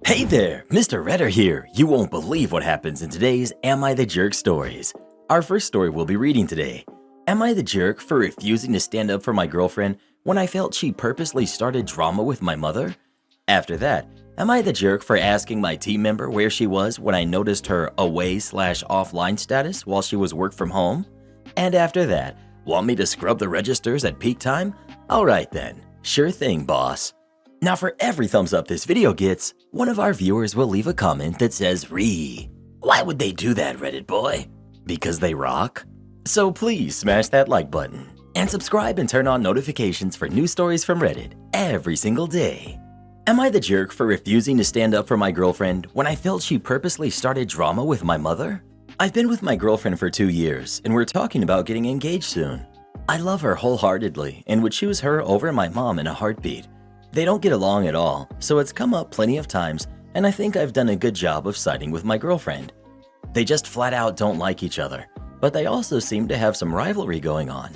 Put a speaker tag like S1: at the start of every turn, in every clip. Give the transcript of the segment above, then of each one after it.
S1: Hey there, Mr. Redder here. You won't believe what happens in today's Am I the Jerk stories. Our first story we'll be reading today. Am I the jerk for refusing to stand up for my girlfriend when I felt she purposely started drama with my mother? After that, am I the jerk for asking my team member where she was when I noticed her away/offline status while she was work from home? And after that, want me to scrub the registers at peak time? Alright then, sure thing, boss. Now for every thumbs up this video gets, one of our viewers will leave a comment that says "Ree." Why would they do that, Reddit boy? Because they rock? So please smash that like button and subscribe and turn on notifications for new stories from Reddit every single day. Am I the jerk for refusing to stand up for my girlfriend when I felt she purposely started drama with my mother? I've been with my girlfriend for 2 years and we're talking about getting engaged soon. I love her wholeheartedly and would choose her over my mom in a heartbeat. They don't get along at all, so it's come up plenty of times, and I think I've done a good job of siding with my girlfriend. They just flat out don't like each other, but they also seem to have some rivalry going on.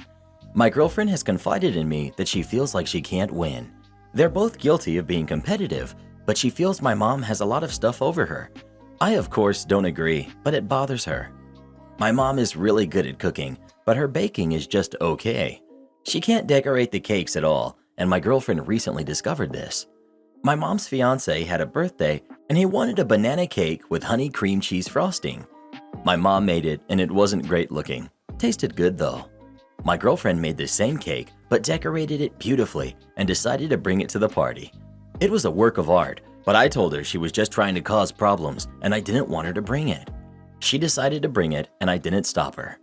S1: My girlfriend has confided in me that she feels like she can't win. They're both guilty of being competitive, but she feels my mom has a lot of stuff over her. I of course don't agree, but it bothers her. My mom is really good at cooking, but her baking is just okay. She can't decorate the cakes at all, and my girlfriend recently discovered this. My mom's fiance had a birthday and he wanted a banana cake with honey cream cheese frosting. My mom made it and it wasn't great looking. Tasted good though. My girlfriend made the same cake but decorated it beautifully and decided to bring it to the party. It was a work of art, but I told her she was just trying to cause problems and I didn't want her to bring it. She decided to bring it and I didn't stop her.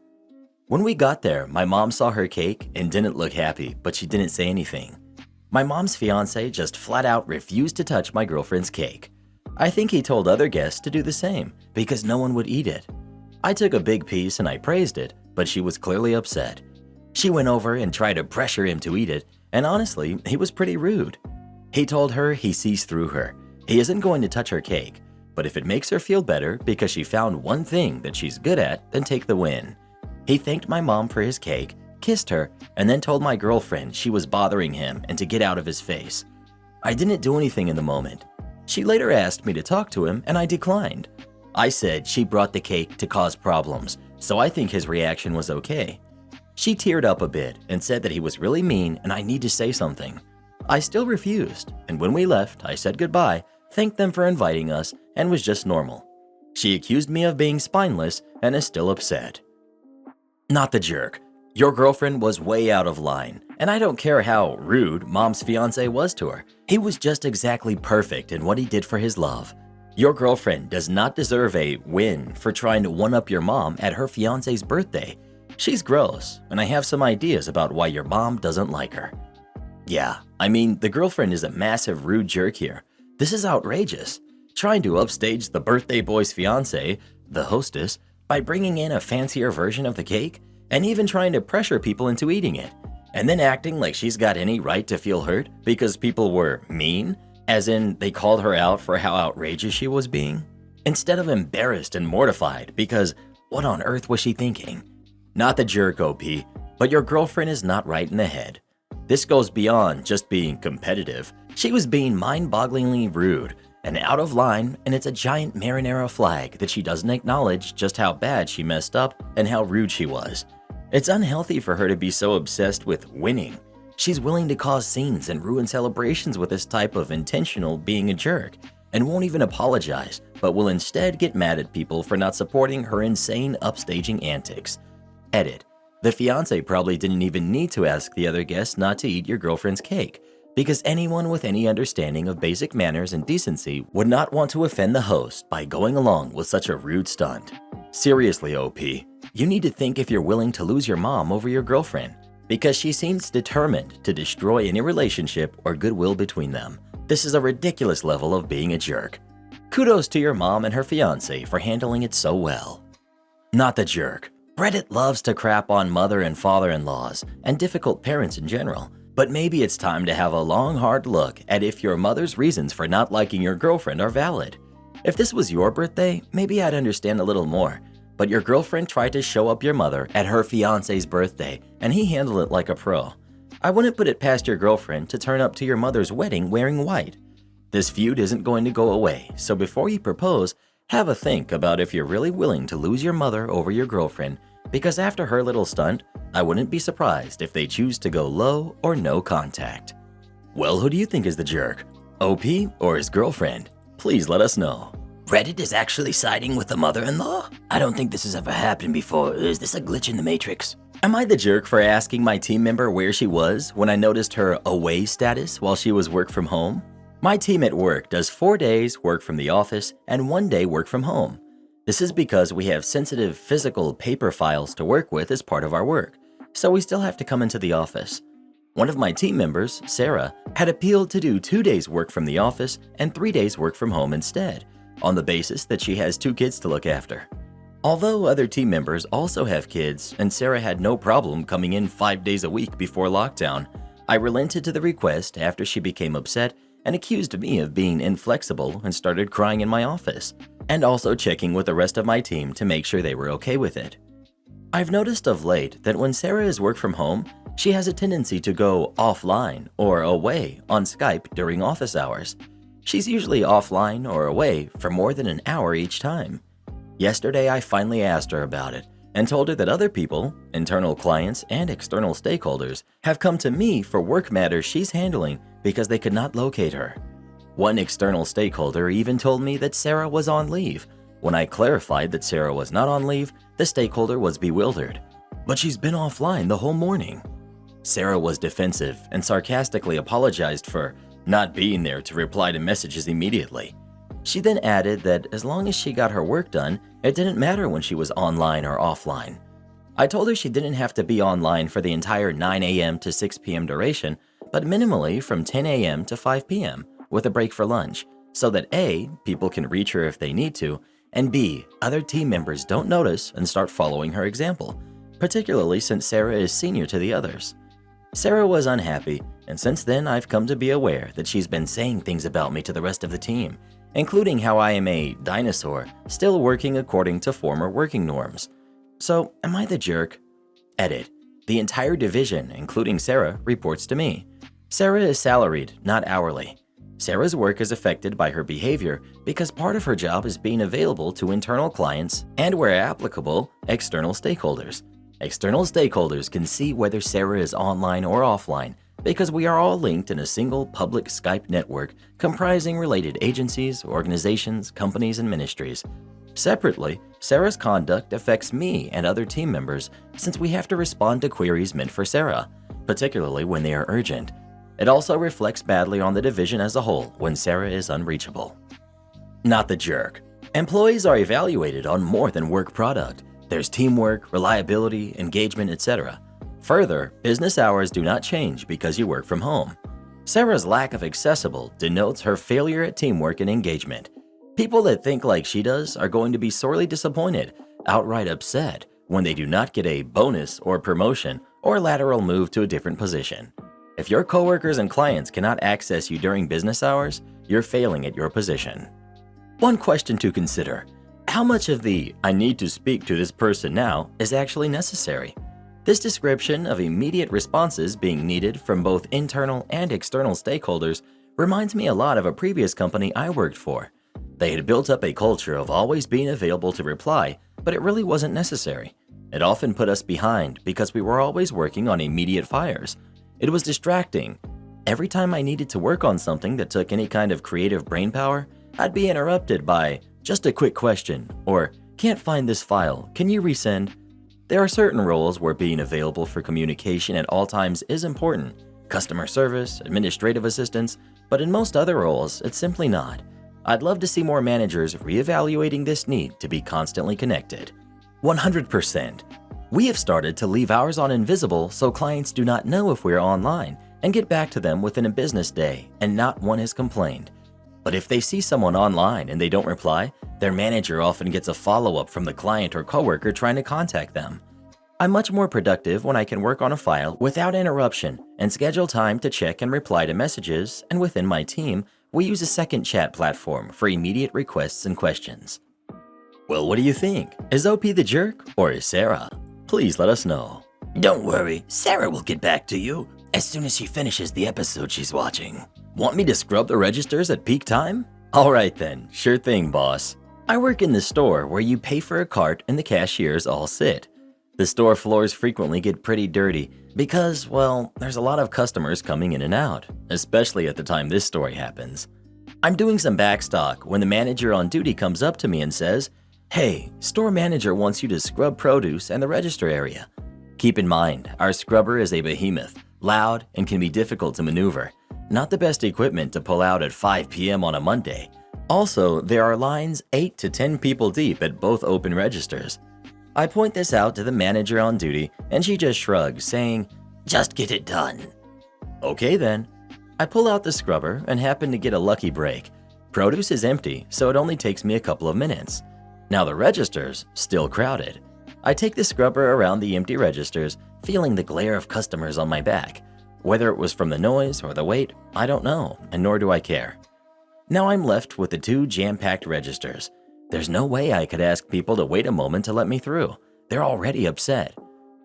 S1: When we got there, my mom saw her cake and didn't look happy, but she didn't say anything. My mom's fiance just flat out refused to touch my girlfriend's cake. I think he told other guests to do the same because no one would eat it. I took a big piece and I praised it, but she was clearly upset. She went over and tried to pressure him to eat it, and honestly, he was pretty rude. He told her he sees through her. He isn't going to touch her cake, but if it makes her feel better because she found one thing that she's good at, then take the win. He thanked my mom for his cake, kissed her, and then told my girlfriend she was bothering him and to get out of his face. I didn't do anything in the moment. She later asked me to talk to him and I declined. I said she brought the cake to cause problems, so I think his reaction was okay. She teared up a bit and said that he was really mean and I need to say something. I still refused, and when we left, I said goodbye, thanked them for inviting us, and was just normal. She accused me of being spineless and is still upset. Not the jerk. Your girlfriend was way out of line, and I don't care how rude mom's fiance was to her. He was just exactly perfect in what he did for his love. Your girlfriend does not deserve a win for trying to one-up your mom at her fiance's birthday. She's gross, and I have some ideas about why your mom doesn't like her. Yeah, I mean, the girlfriend is a massive rude jerk here. This is outrageous. Trying to upstage the birthday boy's fiance, the hostess, by bringing in a fancier version of the cake, and even trying to pressure people into eating it, and then acting like she's got any right to feel hurt because people were mean, as in they called her out for how outrageous she was being, instead of embarrassed and mortified because what on earth was she thinking? Not the jerk, OP, but your girlfriend is not right in the head. This goes beyond just being competitive. She was being mind-bogglingly rude and out of line, and it's a giant marinara flag that she doesn't acknowledge just how bad she messed up and how rude she was. It's unhealthy for her to be so obsessed with winning. She's willing to cause scenes and ruin celebrations with this type of intentional being a jerk, and won't even apologize, but will instead get mad at people for not supporting her insane upstaging antics. Edit. The fiance probably didn't even need to ask the other guests not to eat your girlfriend's cake, because anyone with any understanding of basic manners and decency would not want to offend the host by going along with such a rude stunt. Seriously, OP, you need to think if you're willing to lose your mom over your girlfriend, because she seems determined to destroy any relationship or goodwill between them. This is a ridiculous level of being a jerk. Kudos to your mom and her fiance for handling it so well. Not the jerk. Reddit loves to crap on mother and father-in-laws and difficult parents in general, but maybe it's time to have a long, hard look at if your mother's reasons for not liking your girlfriend are valid. If this was your birthday, maybe I'd understand a little more, but your girlfriend tried to show up your mother at her fiance's birthday and he handled it like a pro. I wouldn't put it past your girlfriend to turn up to your mother's wedding wearing white. This feud isn't going to go away, so before you propose, have a think about if you're really willing to lose your mother over your girlfriend, because after her little stunt, I wouldn't be surprised if they choose to go low or no contact. Well, who do you think is the jerk? OP or his girlfriend? Please let us know.
S2: Reddit is actually siding with the mother-in-law? I don't think this has ever happened before. Is this a glitch in the Matrix?
S1: Am I the jerk for asking my team member where she was when I noticed her away status while she was work from home? My team at work does 4 days work from the office and 1 day work from home. This is because we have sensitive physical paper files to work with as part of our work, so we still have to come into the office. One of my team members, Sarah, had appealed to do 2 days work from the office and 3 days work from home instead, on the basis that she has 2 kids to look after. Although other team members also have kids and Sarah had no problem coming in 5 days a week before lockdown, I relented to the request after she became upset and accused me of being inflexible and started crying in my office, and also checking with the rest of my team to make sure they were okay with it. I've noticed of late that when Sarah is work from home, she has a tendency to go offline or away on Skype during office hours. She's usually offline or away for more than an hour each time. Yesterday, I finally asked her about it and told her that other people, internal clients and external stakeholders, have come to me for work matters she's handling because they could not locate her. One external stakeholder even told me that Sarah was on leave. When I clarified that Sarah was not on leave, the stakeholder was bewildered. But she's been offline the whole morning. Sarah was defensive and sarcastically apologized for not being there to reply to messages immediately. She then added that as long as she got her work done, it didn't matter when she was online or offline. I told her she didn't have to be online for the entire 9 a.m. to 6 p.m. duration, but minimally from 10 a.m. to 5 p.m. with a break for lunch, so that A, people can reach her if they need to, and B, other team members don't notice and start following her example, particularly since Sarah is senior to the others. Sarah was unhappy, and since then I've come to be aware that she's been saying things about me to the rest of the team, including how I am a dinosaur, still working according to former working norms. So, am I the jerk? Edit. The entire division, including Sarah, reports to me. Sarah is salaried, not hourly. Sarah's work is affected by her behavior because part of her job is being available to internal clients and, where applicable, external stakeholders. External stakeholders can see whether Sarah is online or offline because we are all linked in a single public Skype network comprising related agencies, organizations, companies, and ministries. Separately, Sarah's conduct affects me and other team members since we have to respond to queries meant for Sarah, particularly when they are urgent. It also reflects badly on the division as a whole when Sarah is unreachable. Not the jerk. Employees are evaluated on more than work product. There's teamwork, reliability, engagement, etc. Further, business hours do not change because you work from home. Sarah's lack of accessible denotes her failure at teamwork and engagement. People that think like she does are going to be sorely disappointed, outright upset, when they do not get a bonus or promotion or lateral move to a different position. If your coworkers and clients cannot access you during business hours, you're failing at your position. One question to consider: how much of the "I need to speak to this person now" is actually necessary? This description of immediate responses being needed from both internal and external stakeholders reminds me a lot of a previous company I worked for. They had built up a culture of always being available to reply, but it really wasn't necessary. It often put us behind because we were always working on immediate fires. It was distracting. Every time I needed to work on something that took any kind of creative brainpower, I'd be interrupted by "just a quick question" or "can't find this file, can you resend?" There are certain roles where being available for communication at all times is important, customer service, administrative assistance, but in most other roles, it's simply not. I'd love to see more managers reevaluating this need to be constantly connected. 100%. We have started to leave ours on invisible so clients do not know if we're online and get back to them within a business day, and not one has complained. But if they see someone online and they don't reply, their manager often gets a follow-up from the client or coworker trying to contact them. I'm much more productive when I can work on a file without interruption and schedule time to check and reply to messages, and within my team, we use a second chat platform for immediate requests and questions. Well, what do you think? Is OP the jerk or is Sarah? Please let us know.
S2: Don't worry, Sarah will get back to you as soon as she finishes the episode she's watching.
S1: Want me to scrub the registers at peak time? Alright then, sure thing, boss. I work in the store where you pay for a cart and the cashiers all sit. The store floors frequently get pretty dirty because, well, there's a lot of customers coming in and out, especially at the time this story happens. I'm doing some backstock when the manager on duty comes up to me and says, "Hey, store manager wants you to scrub produce and the register area." Keep in mind, our scrubber is a behemoth, loud, and can be difficult to maneuver. Not the best equipment to pull out at 5 p.m. on a Monday. Also, there are lines 8 to 10 people deep at both open registers. I point this out to the manager on duty, and she just shrugs, saying,
S2: Just get it done.
S1: "Okay then." I pull out the scrubber and happen to get a lucky break. Produce is empty, so it only takes me a couple of minutes. Now the registers, still crowded. I take the scrubber around the empty registers, feeling the glare of customers on my back. Whether it was from the noise or the wait, I don't know, and nor do I care. Now I'm left with the 2 jam-packed registers. There's no way I could ask people to wait a moment to let me through. They're already upset.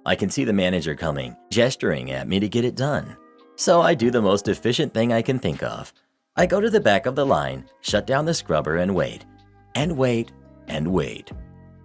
S1: I can see the manager coming, gesturing at me to get it done. So I do the most efficient thing I can think of. I go to the back of the line, shut down the scrubber, and wait. And wait, and wait.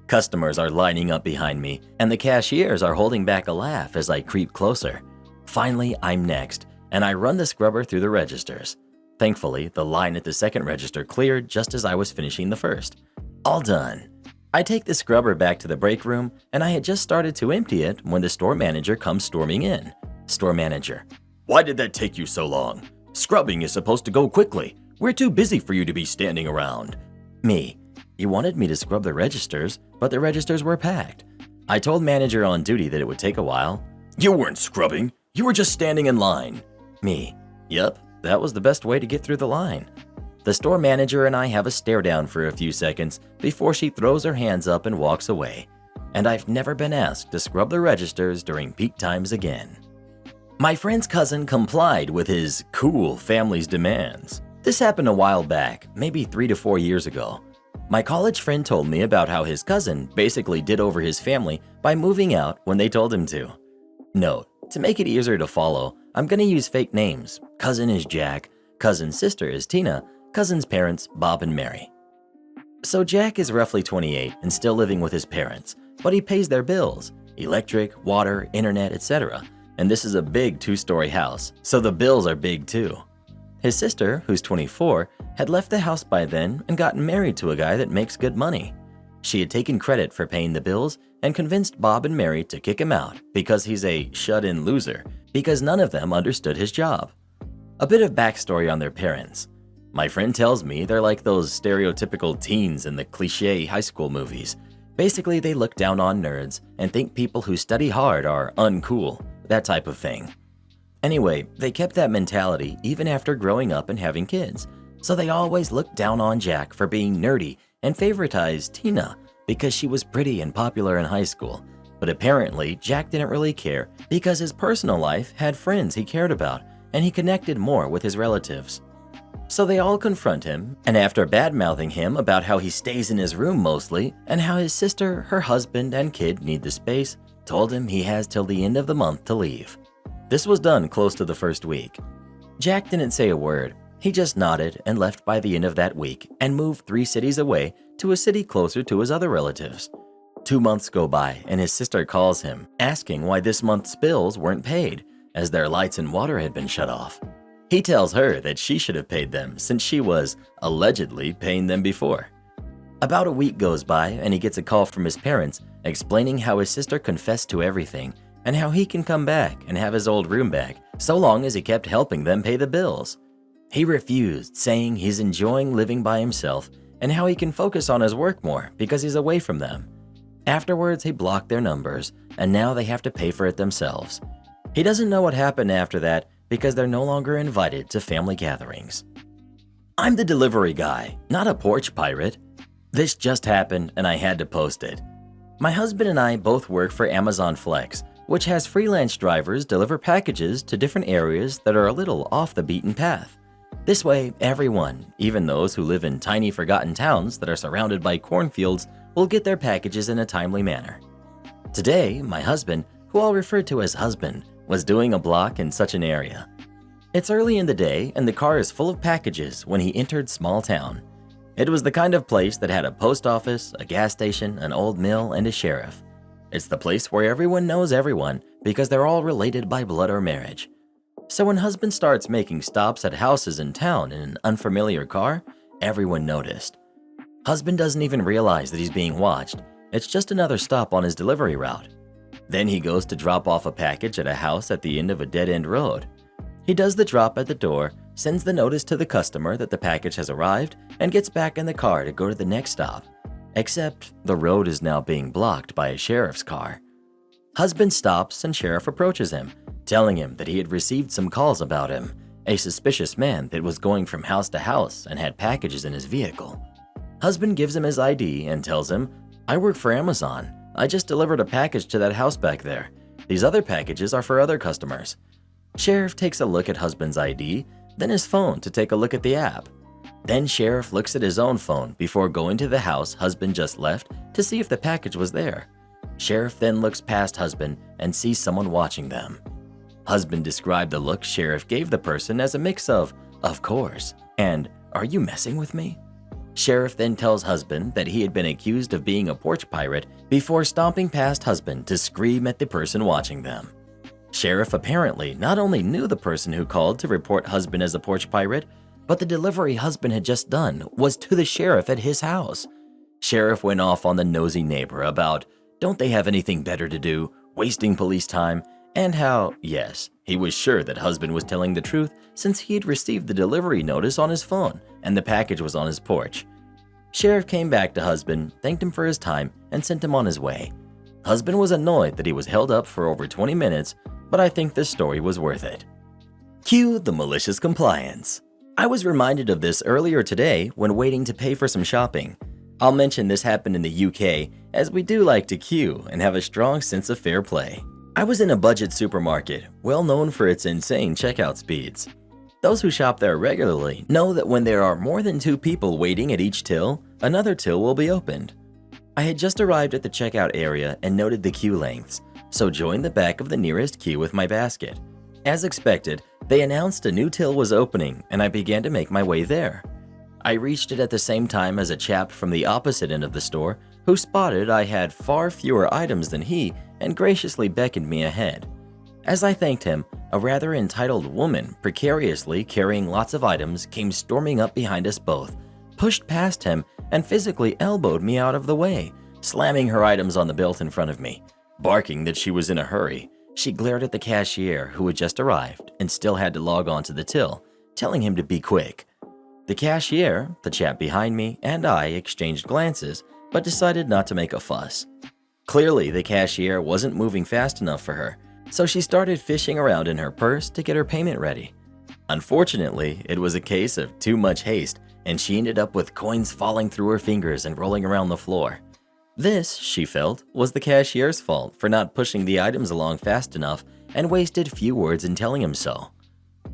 S1: Customers are lining up behind me, and the cashiers are holding back a laugh as I creep closer. Finally, I'm next, and I run the scrubber through the registers. Thankfully, the line at the second register cleared just as I was finishing the first. All done. I take the scrubber back to the break room, and I had just started to empty it when the store manager comes storming in. Store manager: "Why did that take you so long? Scrubbing is supposed to go quickly. We're too busy for you to be standing around." Me: "You wanted me to scrub the registers, but the registers were packed. I told manager on duty that it would take a while." "You weren't scrubbing. You were just standing in line." Me: "Yep, that was the best way to get through the line." The store manager and I have a stare down for a few seconds before she throws her hands up and walks away. And I've never been asked to scrub the registers during peak times again. My friend's cousin complied with his cool family's demands. This happened a while back, maybe 3 to 4 years ago. My college friend told me about how his cousin basically did over his family by moving out when they told him to. Note, to make it easier to follow, I'm gonna use fake names. Cousin is Jack, cousin's sister is Tina, cousin's parents Bob and Mary. So Jack is roughly 28 and still living with his parents, but he pays their bills, electric, water, internet, etc. And this is a big 2-story house, so the bills are big too. His sister, who's 24, had left the house by then and gotten married to a guy that makes good money. She had taken credit for paying the bills and convinced Bob and Mary to kick him out because he's a shut-in loser, because none of them understood his job. A bit of backstory on their parents. My friend tells me they're like those stereotypical teens in the cliché high school movies. Basically, they look down on nerds and think people who study hard are uncool, that type of thing. Anyway, they kept that mentality even after growing up and having kids, so they always looked down on Jack for being nerdy and favoritized Tina because she was pretty and popular in high school. But apparently, Jack didn't really care because his personal life had friends he cared about and he connected more with his relatives. So they all confront him, and after bad-mouthing him about how he stays in his room mostly and how his sister, her husband, and kid need the space, told him he has till the end of the month to leave. This was done close to the first week. Jack didn't say a word. He just nodded and left by the end of that week and moved 3 cities away to a city closer to his other relatives. 2 months go by and his sister calls him, asking why this month's bills weren't paid, as their lights and water had been shut off. He tells her that she should have paid them since she was allegedly paying them before. About a week goes by and he gets a call from his parents explaining how his sister confessed to everything and how he can come back and have his old room back so long as he kept helping them pay the bills. He refused, saying he's enjoying living by himself and how he can focus on his work more because he's away from them. Afterwards, he blocked their numbers and now they have to pay for it themselves. He doesn't know what happened after that because they're no longer invited to family gatherings. I'm the delivery guy, not a porch pirate. This just happened and I had to post it. My husband and I both work for Amazon Flex, which has freelance drivers deliver packages to different areas that are a little off the beaten path. This way, everyone, even those who live in tiny forgotten towns that are surrounded by cornfields, will get their packages in a timely manner. Today, my husband, who I'll refer to as husband, was doing a block in such an area. It's early in the day and the car is full of packages when he entered small town. It was the kind of place that had a post office, a gas station, an old mill, and a sheriff. It's the place where everyone knows everyone because they're all related by blood or marriage. So when husband starts making stops at houses in town in an unfamiliar car, everyone noticed. Husband doesn't even realize that he's being watched. It's just another stop on his delivery route. Then he goes to drop off a package at a house at the end of a dead-end road. He does the drop at the door, sends the notice to the customer that the package has arrived, and gets back in the car to go to the next stop. Except the road is now being blocked by a sheriff's car. Husband stops and sheriff approaches him, telling him that he had received some calls about him, a suspicious man that was going from house to house and had packages in his vehicle. Husband gives him his ID and tells him, "I work for Amazon. I just delivered a package to that house back there. These other packages are for other customers." Sheriff takes a look at husband's ID, then his phone to take a look at the app. Then sheriff looks at his own phone before going to the house husband just left to see if the package was there. Sheriff then looks past husband and sees someone watching them. Husband described the look sheriff gave the person as a mix of course, and "Are you messing with me?" Sheriff then tells husband that he had been accused of being a porch pirate before stomping past husband to scream at the person watching them. Sheriff apparently not only knew the person who called to report husband as a porch pirate, but the delivery husband had just done was to the sheriff at his house. Sheriff went off on the nosy neighbor about, don't they have anything better to do, wasting police time, and how, yes, he was sure that husband was telling the truth since he had received the delivery notice on his phone and the package was on his porch. Sheriff came back to husband, thanked him for his time, and sent him on his way. Husband was annoyed that he was held up for over 20 minutes, but I think this story was worth it. Cue the malicious compliance. I was reminded of this earlier today when waiting to pay for some shopping. I'll mention this happened in the UK, as we do like to queue and have a strong sense of fair play. I was in a budget supermarket, well known for its insane checkout speeds. Those who shop there regularly know that when there are more than 2 people waiting at each till, another till will be opened. I had just arrived at the checkout area and noted the queue lengths, so joined the back of the nearest queue with my basket. As expected, they announced a new till was opening and I began to make my way there. I reached it at the same time as a chap from the opposite end of the store who spotted I had far fewer items than he and graciously beckoned me ahead. As I thanked him, a rather entitled woman precariously carrying lots of items came storming up behind us both, pushed past him, and physically elbowed me out of the way, slamming her items on the belt in front of me. Barking that she was in a hurry, she glared at the cashier who had just arrived and still had to log on to the till, telling him to be quick. The cashier, the chap behind me, and I exchanged glances, but decided not to make a fuss. Clearly, the cashier wasn't moving fast enough for her, so she started fishing around in her purse to get her payment ready. Unfortunately, it was a case of too much haste, and she ended up with coins falling through her fingers and rolling around the floor. This, she felt, was the cashier's fault for not pushing the items along fast enough and wasted few words in telling him so.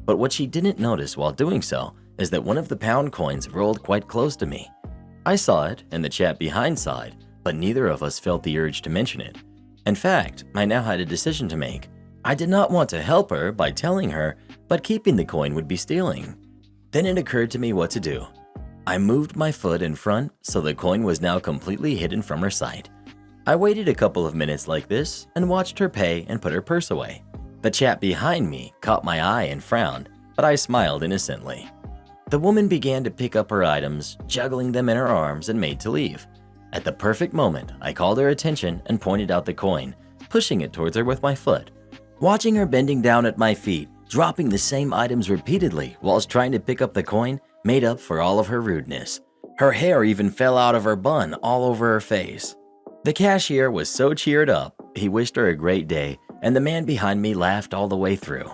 S1: But what she didn't notice while doing so is that one of the pound coins rolled quite close to me. I saw it and the chap behind saw it, but neither of us felt the urge to mention it. In fact, I now had a decision to make. I did not want to help her by telling her, but keeping the coin would be stealing. Then it occurred to me what to do. I moved my foot in front so the coin was now completely hidden from her sight. I waited a couple of minutes like this and watched her pay and put her purse away. The chap behind me caught my eye and frowned, but I smiled innocently. The woman began to pick up her items, juggling them in her arms, and made to leave. At the perfect moment, I called her attention and pointed out the coin, pushing it towards her with my foot. Watching her bending down at my feet, dropping the same items repeatedly whilst trying to pick up the coin, made up for all of her rudeness. Her hair even fell out of her bun all over her face. The cashier was so cheered up, he wished her a great day, and the man behind me laughed all the way through.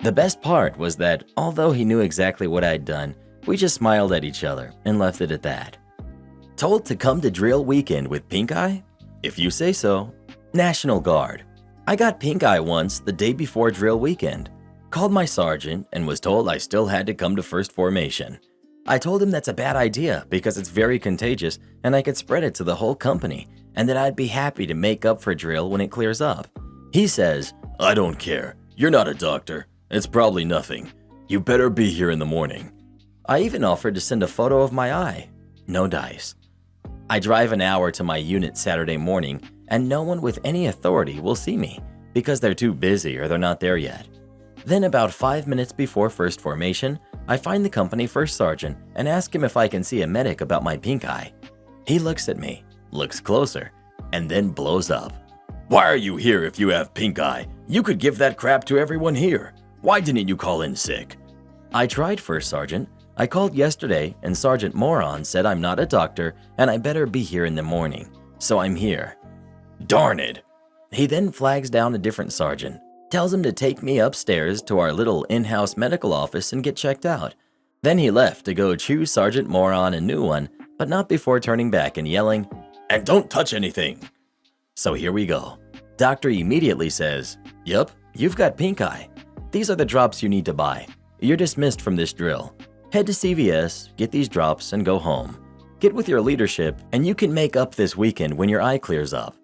S1: The best part was that, although he knew exactly what I'd done, we just smiled at each other and left it at that. Told to come to drill weekend with pink eye? If you say so. National Guard. I got pink eye once the day before drill weekend. Called my sergeant and was told I still had to come to first formation. I told him that's a bad idea because it's very contagious and I could spread it to the whole company and that I'd be happy to make up for drill when it clears up. He says, "I don't care. You're not a doctor. It's probably nothing. You better be here in the morning. I even offered to send a photo of my eye. No dice. I drive an hour to my unit Saturday morning, and no one with any authority will see me because they're too busy or they're not there yet. Then about 5 minutes before first formation, I find the company first sergeant and ask him if I can see a medic about my pink eye. He looks at me, looks closer, and then blows up. Why are you here if you have pink eye? You could give that crap to everyone here. Why didn't you call in sick? I tried first sergeant. I called yesterday and Sergeant Moron said I'm not a doctor and I better be here in the morning, so I'm here. Darn it. He then flags down a different sergeant, tells him to take me upstairs to our little in-house medical office and get checked out. Then he left to go choose Sergeant Moron a new one, but not before turning back and yelling, "And don't touch anything." So here we go. Doctor immediately says, "Yup, you've got pink eye. These are the drops you need to buy. You're dismissed from this drill. Head to CVS, get these drops, and go home. Get with your leadership, and you can make up this weekend when your eye clears up."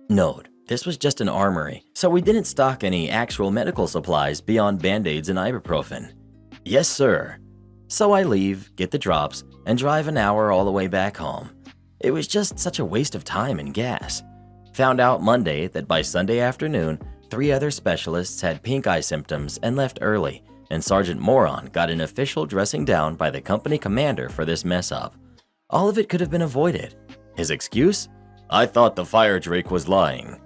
S1: Note, this was just an armory, so we didn't stock any actual medical supplies beyond Band-Aids and ibuprofen. Yes, sir. So I leave, get the drops, and drive an hour all the way back home. It was just such a waste of time and gas. Found out Monday that by Sunday afternoon, 3 other specialists had pink eye symptoms and left early, and Sergeant Moron got an official dressing down by the company commander for this mess up. All of it could have been avoided. His excuse? I thought the fire drake was lying.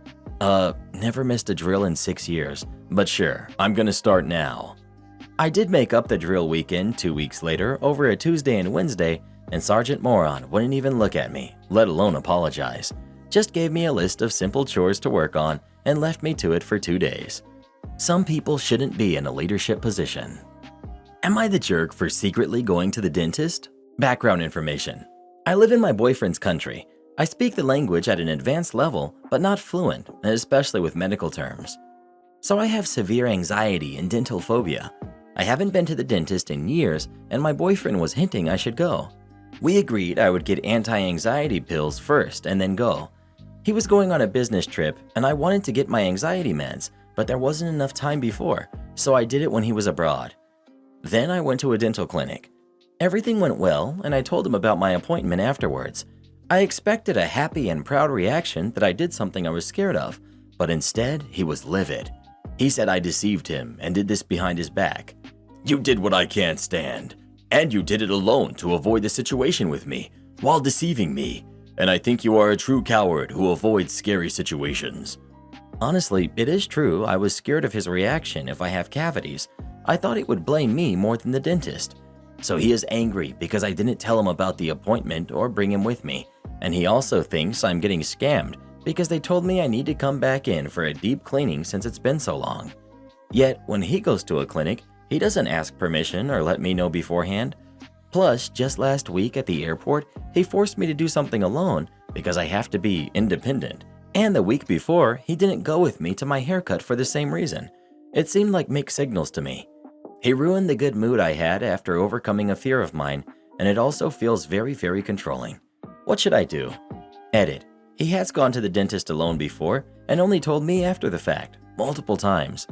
S1: Never missed a drill in 6 years, but sure, I'm gonna start now. I did make up the drill weekend 2 weeks later over a Tuesday and Wednesday, and Sergeant Moron wouldn't even look at me, let alone apologize. Just gave me a list of simple chores to work on and left me to it for 2 days. Some people shouldn't be in a leadership position. Am I the jerk for secretly going to the dentist? Background information. I live in my boyfriend's country. I speak the language at an advanced level, but not fluent, especially with medical terms. So I have severe anxiety and dental phobia. I haven't been to the dentist in years, and my boyfriend was hinting I should go. We agreed I would get anti-anxiety pills first and then go. He was going on a business trip, and I wanted to get my anxiety meds, but there wasn't enough time before, so I did it when he was abroad. Then I went to a dental clinic. Everything went well, and I told him about my appointment afterwards. I expected a happy and proud reaction that I did something I was scared of, but instead he was livid. He said I deceived him and did this behind his back. You did what I can't stand, and you did it alone to avoid the situation with me, while deceiving me, and I think you are a true coward who avoids scary situations. Honestly, it is true I was scared of his reaction if I have cavities. I thought he would blame me more than the dentist. So he is angry because I didn't tell him about the appointment or bring him with me, and he also thinks I'm getting scammed because they told me I need to come back in for a deep cleaning since it's been so long. Yet, when he goes to a clinic, he doesn't ask permission or let me know beforehand. Plus, just last week at the airport, he forced me to do something alone because I have to be independent. And the week before, he didn't go with me to my haircut for the same reason. It seemed like mixed signals to me. He ruined the good mood I had after overcoming a fear of mine, and it also feels very, very controlling. What should I do? Edit. He has gone to the dentist alone before and only told me after the fact, multiple times.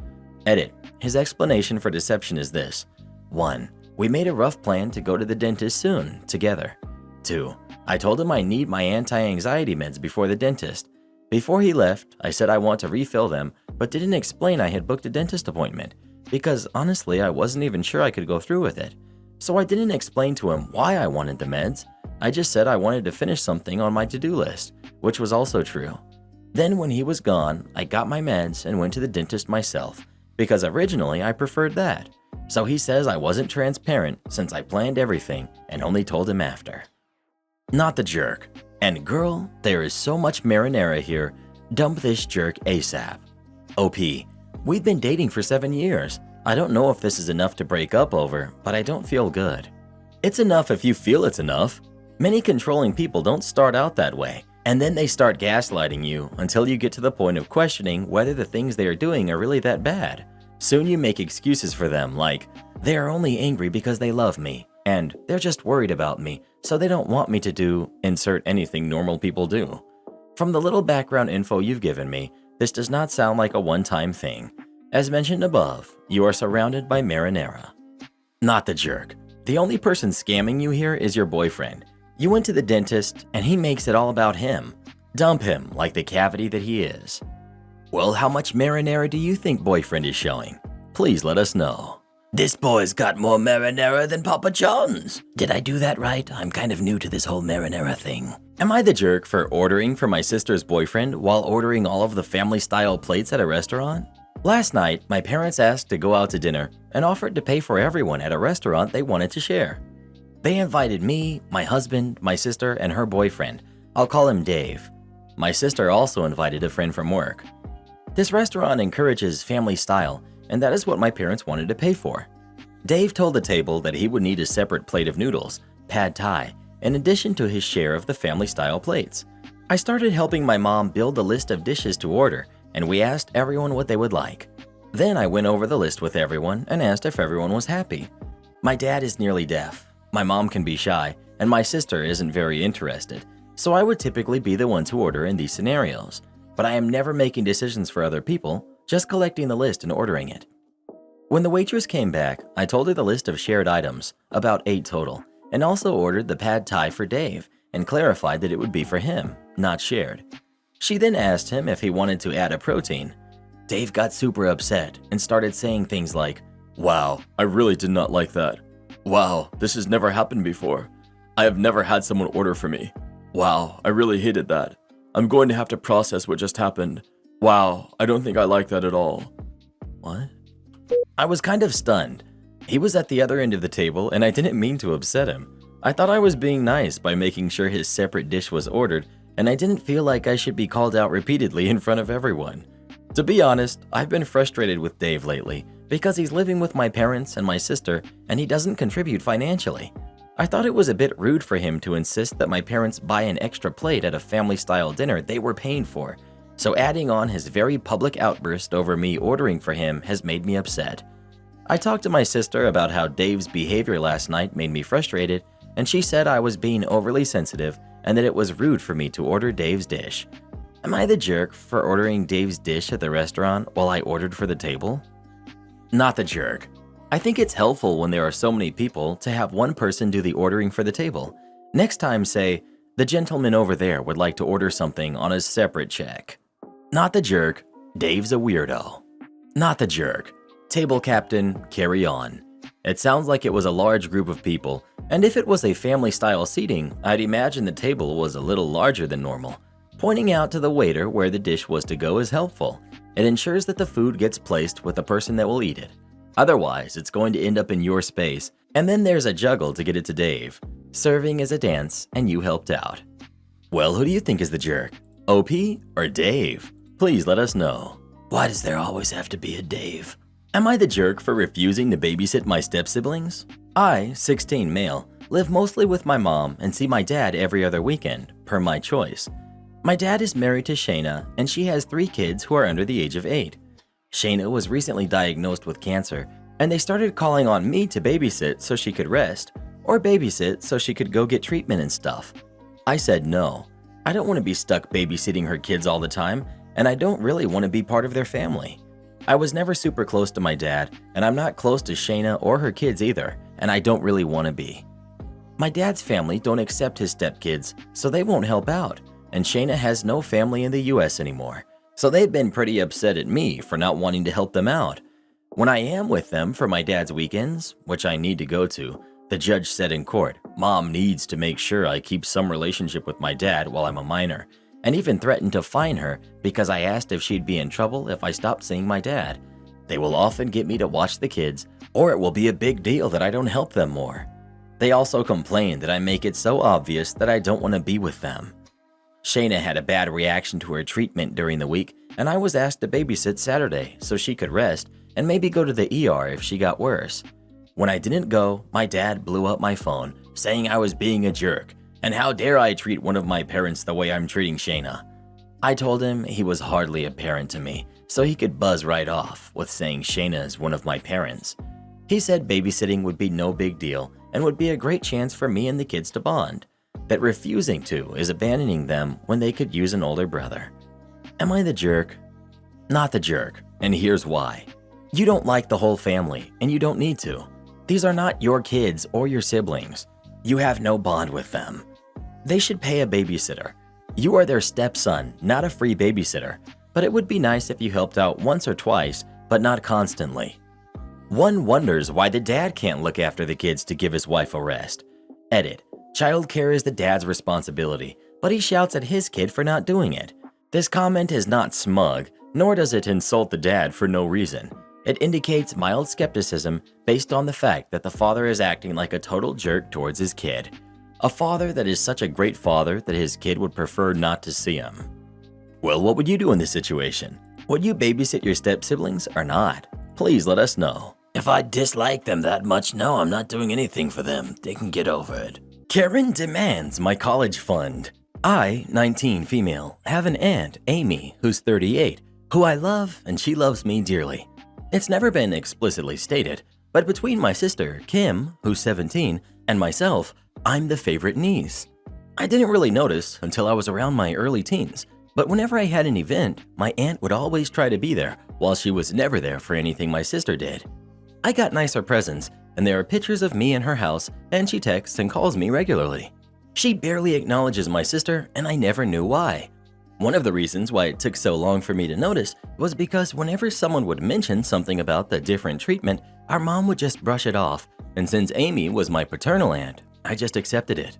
S1: Edit. His explanation for deception is this. 1. We made a rough plan to go to the dentist soon, together. 2. I told him I need my anti-anxiety meds before the dentist. Before he left, I said I want to refill them, but didn't explain I had booked a dentist appointment, because honestly I wasn't even sure I could go through with it. So I didn't explain to him why I wanted the meds. I just said I wanted to finish something on my to-do list, which was also true. Then when he was gone, I got my meds and went to the dentist myself, because originally I preferred that. So he says I wasn't transparent since I planned everything and only told him after. Not the jerk. And girl, there is so much marinara here. Dump this jerk ASAP. OP. We've been dating for 7 years. I don't know if this is enough to break up over, but I don't feel good. It's enough if you feel it's enough. Many controlling people don't start out that way, and then they start gaslighting you until you get to the point of questioning whether the things they are doing are really that bad. Soon you make excuses for them like, they are only angry because they love me, and they're just worried about me, so they don't want me to do, insert anything normal people do. From the little background info you've given me, this does not sound like a one-time thing. As mentioned above, you are surrounded by marinara. Not the jerk. The only person scamming you here is your boyfriend. You went to the dentist and he makes it all about him. Dump him like the cavity that he is. Well, how much marinara do you think boyfriend is showing? Please let us know.
S2: This boy's got more marinara than Papa John's. Did I do that right? I'm kind of new to this whole marinara thing.
S1: Am I the jerk for ordering for my sister's boyfriend while ordering all of the family-style plates at a restaurant? Last night, my parents asked to go out to dinner and offered to pay for everyone at a restaurant they wanted to share. They invited me, my husband, my sister, and her boyfriend. I'll call him Dave. My sister also invited a friend from work. This restaurant encourages family style, and that is what my parents wanted to pay for. Dave told the table that he would need a separate plate of noodles, pad thai, in addition to his share of the family-style plates. I started helping my mom build a list of dishes to order, and we asked everyone what they would like. Then I went over the list with everyone and asked if everyone was happy. My dad is nearly deaf, my mom can be shy, and my sister isn't very interested, so I would typically be the one to order in these scenarios. But I am never making decisions for other people, just collecting the list and ordering it. When the waitress came back, I told her the list of shared items, about 8 total, and also ordered the pad thai for Dave and clarified that it would be for him, not shared. She then asked him if he wanted to add a protein. Dave got super upset and started saying things like, "Wow, I really did not like that. Wow, this has never happened before. I have never had someone order for me. Wow, I really hated that. I'm going to have to process what just happened. Wow, I don't think I like that at all." What? I was kind of stunned. He was at the other end of the table and I didn't mean to upset him. I thought I was being nice by making sure his separate dish was ordered, and I didn't feel like I should be called out repeatedly in front of everyone. To be honest, I've been frustrated with Dave lately because he's living with my parents and my sister and he doesn't contribute financially. I thought it was a bit rude for him to insist that my parents buy an extra plate at a family-style dinner they were paying for. So adding on his very public outburst over me ordering for him has made me upset. I talked to my sister about how Dave's behavior last night made me frustrated, and she said I was being overly sensitive and that it was rude for me to order Dave's dish. Am I the jerk for ordering Dave's dish at the restaurant while I ordered for the table? Not the jerk. I think it's helpful when there are so many people to have one person do the ordering for the table. Next time say, "The gentleman over there would like to order something on a separate check." Not the jerk. Dave's a weirdo. Not the jerk. Table captain, carry on. It sounds like it was a large group of people, and if it was a family-style seating, I'd imagine the table was a little larger than normal. Pointing out to the waiter where the dish was to go is helpful. It ensures that the food gets placed with the person that will eat it. Otherwise, it's going to end up in your space, and then there's a juggle to get it to Dave. Serving is a dance, and you helped out. Well, who do you think is the jerk? OP or Dave? Please let us know.
S2: Why does there always have to be a Dave?
S1: Am I the jerk for refusing to babysit my step-siblings? I, 16 male, live mostly with my mom and see my dad every other weekend, per my choice. My dad is married to Shayna, and she has 3 kids who are under the age of 8. Shayna was recently diagnosed with cancer, and they started calling on me to babysit so she could rest, or babysit so she could go get treatment and stuff. I said no. I don't want to be stuck babysitting her kids all the time, and I don't really want to be part of their family. I was never super close to my dad, and I'm not close to Shayna or her kids either, and I don't really want to be. My dad's family don't accept his stepkids, so they won't help out, and Shayna has no family in the US anymore, so they've been pretty upset at me for not wanting to help them out. When I am with them for my dad's weekends, which I need to go to, the judge said in court, Mom needs to make sure I keep some relationship with my dad while I'm a minor, and even threatened to fine her because I asked if she'd be in trouble if I stopped seeing my dad. They will often get me to watch the kids, or it will be a big deal that I don't help them more. They also complain that I make it so obvious that I don't want to be with them. Shayna had a bad reaction to her treatment during the week, and I was asked to babysit Saturday so she could rest and maybe go to the ER if she got worse. When I didn't go, my dad blew up my phone, saying I was being a jerk, and how dare I treat one of my parents the way I'm treating Shayna. I told him he was hardly a parent to me, so he could buzz right off with saying Shayna is one of my parents. He said babysitting would be no big deal and would be a great chance for me and the kids to bond, that refusing to is abandoning them when they could use an older brother. Am I the jerk? Not the jerk, and here's why. You don't like the whole family, and you don't need to. These are not your kids or your siblings. You have no bond with them. They should pay a babysitter. You are their stepson, not a free babysitter, but it would be nice if you helped out once or twice, but not constantly. One wonders why the dad can't look after the kids to give his wife a rest. Edit. Childcare is the dad's responsibility, but he shouts at his kid for not doing it. This comment is not smug, nor does it insult the dad for no reason. It indicates mild skepticism based on the fact that the father is acting like a total jerk towards his kid. A father that is such a great father that his kid would prefer not to see him. Well, what would you do in this situation? Would you babysit your step-siblings or not? Please let us know.
S2: If I dislike them that much, no, I'm not doing anything for them. They can get over it.
S1: Karen demands my college fund. I, 19 female, have an aunt, Amy, who's 38, who I love and she loves me dearly. It's never been explicitly stated, but between my sister, Kim, who's 17, and myself, I'm the favorite niece. I didn't really notice until I was around my early teens, but whenever I had an event, my aunt would always try to be there, while she was never there for anything my sister did. I got nicer presents, and there are pictures of me in her house, and she texts and calls me regularly. She barely acknowledges my sister, and I never knew why. One of the reasons why it took so long for me to notice was because whenever someone would mention something about the different treatment, our mom would just brush it off, and since Amy was my paternal aunt, I just accepted it.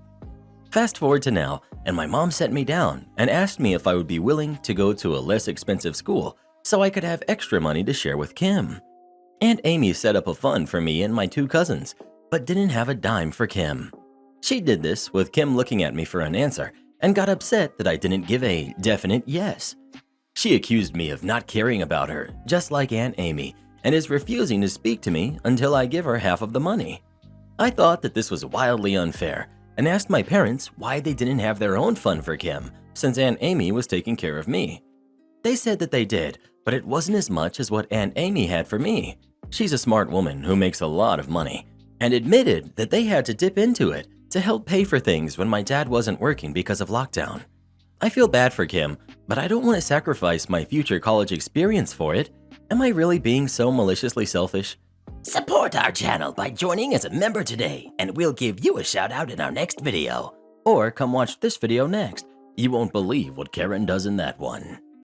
S1: Fast forward to now, and my mom sent me down and asked me if I would be willing to go to a less expensive school so I could have extra money to share with Kim. Aunt Amy set up a fund for me and my 2 cousins, but didn't have a dime for Kim. She did this with Kim looking at me for an answer and got upset that I didn't give a definite yes. She accused me of not caring about her, just like Aunt Amy, and is refusing to speak to me until I give her half of the money. I thought that this was wildly unfair and asked my parents why they didn't have their own fund for Kim since Aunt Amy was taking care of me. They said that they did, but it wasn't as much as what Aunt Amy had for me. She's a smart woman who makes a lot of money, and admitted that they had to dip into it to help pay for things when my dad wasn't working because of lockdown. I feel bad for Kim, but I don't want to sacrifice my future college experience for it. Am I really being so maliciously selfish?
S2: Support our channel by joining as a member today, and we'll give you a shout out in our next video.
S1: Or come watch this video next. You won't believe what Karen does in that one.